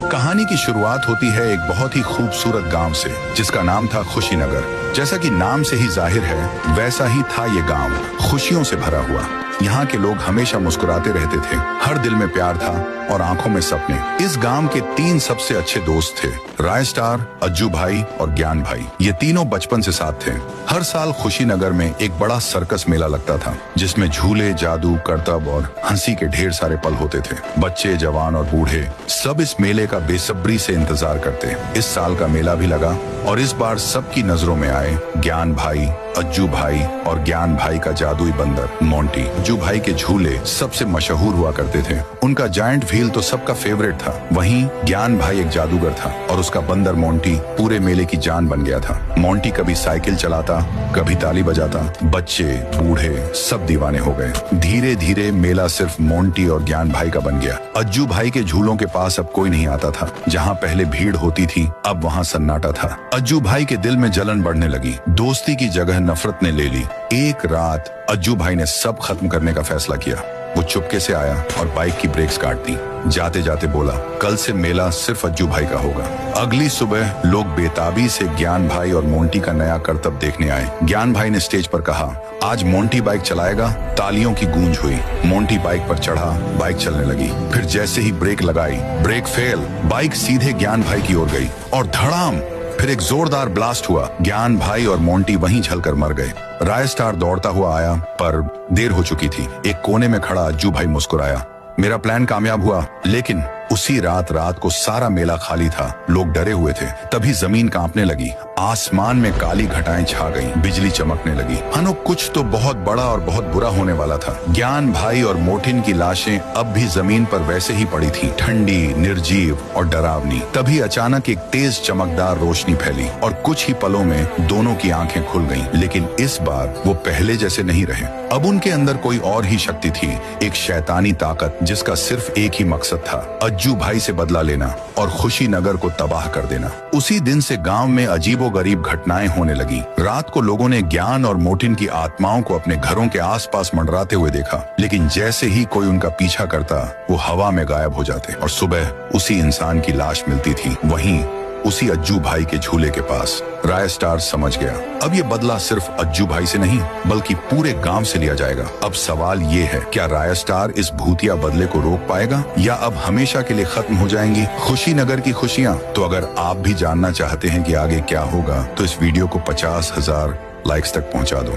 कहानी की शुरुआत होती है एक बहुत ही खूबसूरत गांव से, जिसका नाम था खुशीनगर। जैसा कि नाम से ही जाहिर है, वैसा ही था ये गांव, खुशियों से भरा हुआ। यहाँ के लोग हमेशा मुस्कुराते रहते थे, हर दिल में प्यार था और आंखों में सपने। इस गांव के 3 सबसे अच्छे दोस्त थे, राय स्टार, अज्जू भाई और ज्ञान भाई। ये तीनों बचपन से साथ थे। हर साल खुशीनगर में एक बड़ा सर्कस मेला लगता था, जिसमें झूले, जादू, करतब और हंसी के ढेर सारे पल होते थे। बच्चे, जवान और बूढ़े सब इस मेले का बेसब्री से इंतजार करते। इस साल का मेला भी लगा और इस बार सबकी नजरों में आए ज्ञान भाई, अज्जू भाई और ज्ञान भाई का जादुई बंदर मोंटी। अज्जू भाई के झूले सबसे मशहूर हुआ करते थे, उनका जायंट व्हील तो सबका फेवरेट था। वहीं ज्ञान भाई एक जादूगर था और उसका बंदर मोंटी पूरे मेले की जान बन गया था। मोंटी कभी साइकिल चलाता, कभी ताली बजाता। बच्चे, बूढ़े सब दीवाने हो गए। धीरे धीरे मेला सिर्फ मोंटी और ज्ञान भाई का बन गया। अज्जू भाई के झूलों के पास अब कोई नहीं आता था। जहाँ पहले भीड़ होती थी, अब वहाँ सन्नाटा था। अज्जू भाई के दिल में जलन बढ़ने लगी, दोस्ती की जगह नफरत ने ले ली। एक रात अज्जू भाई ने सब खत्म करने का फैसला किया। वो चुपके से आया और बाइक की ब्रेक्स काट दी। जाते जाते बोला, कल से मेला सिर्फ अज्जू भाई का होगा। अगली सुबह लोग बेताबी से ज्ञान भाई और मोंटी का नया करतब देखने आए। ज्ञान भाई ने स्टेज पर कहा, आज मोंटी बाइक चलाएगा। तालियों की गूंज हुई। मोंटी बाइक पर चढ़ा, बाइक चलने लगी। फिर जैसे ही ब्रेक लगाई, ब्रेक फेल, बाइक सीधे ज्ञान भाई की ओर गई और धड़ाम, फिर एक जोरदार ब्लास्ट हुआ। ज्ञान भाई और मोंटी वहीं झलकर मर गए। राय स्टार दौड़ता हुआ आया, पर देर हो चुकी थी। एक कोने में खड़ा अज्जू भाई मुस्कुराया, मेरा प्लान कामयाब हुआ। लेकिन उसी रात को सारा मेला खाली था, लोग डरे हुए थे। तभी जमीन कांपने लगी, आसमान में काली घटाएं छा गईं, बिजली चमकने लगी। मानो कुछ तो बहुत बड़ा और बहुत बुरा होने वाला था। ज्ञान भाई और मोटिन की लाशें अब भी जमीन पर वैसे ही पड़ी थी, ठंडी, निर्जीव और डरावनी। तभी अचानक एक तेज चमकदार रोशनी फैली और कुछ ही पलों में दोनों की आंखें खुल गईं। लेकिन इस बार वो पहले जैसे नहीं रहे। अब उनके अंदर कोई और ही शक्ति थी, एक शैतानी ताकत जिसका सिर्फ एक ही मकसद था, अज्जू भाई से बदला लेना और खुशीनगर को तबाह कर देना। उसी दिन से गांव में अजीबोगरीब घटनाएं होने लगी। रात को लोगों ने ज्ञान और मोटिन की आत्माओं को अपने घरों के आसपास मंडराते हुए देखा। लेकिन जैसे ही कोई उनका पीछा करता, वो हवा में गायब हो जाते और सुबह उसी इंसान की लाश मिलती थी, वहीं उसी अज्जू भाई के झूले के पास। राय स्टार समझ गया, अब ये बदला सिर्फ अज्जू भाई से नहीं बल्कि पूरे गांव से लिया जाएगा। अब सवाल ये है, क्या राय स्टार इस भूतिया बदले को रोक पाएगा या अब हमेशा के लिए खत्म हो जाएंगी खुशीनगर की खुशियां? तो अगर आप भी जानना चाहते हैं कि आगे क्या होगा, तो इस वीडियो को 50,000 लाइक्स तक पहुंचा दो।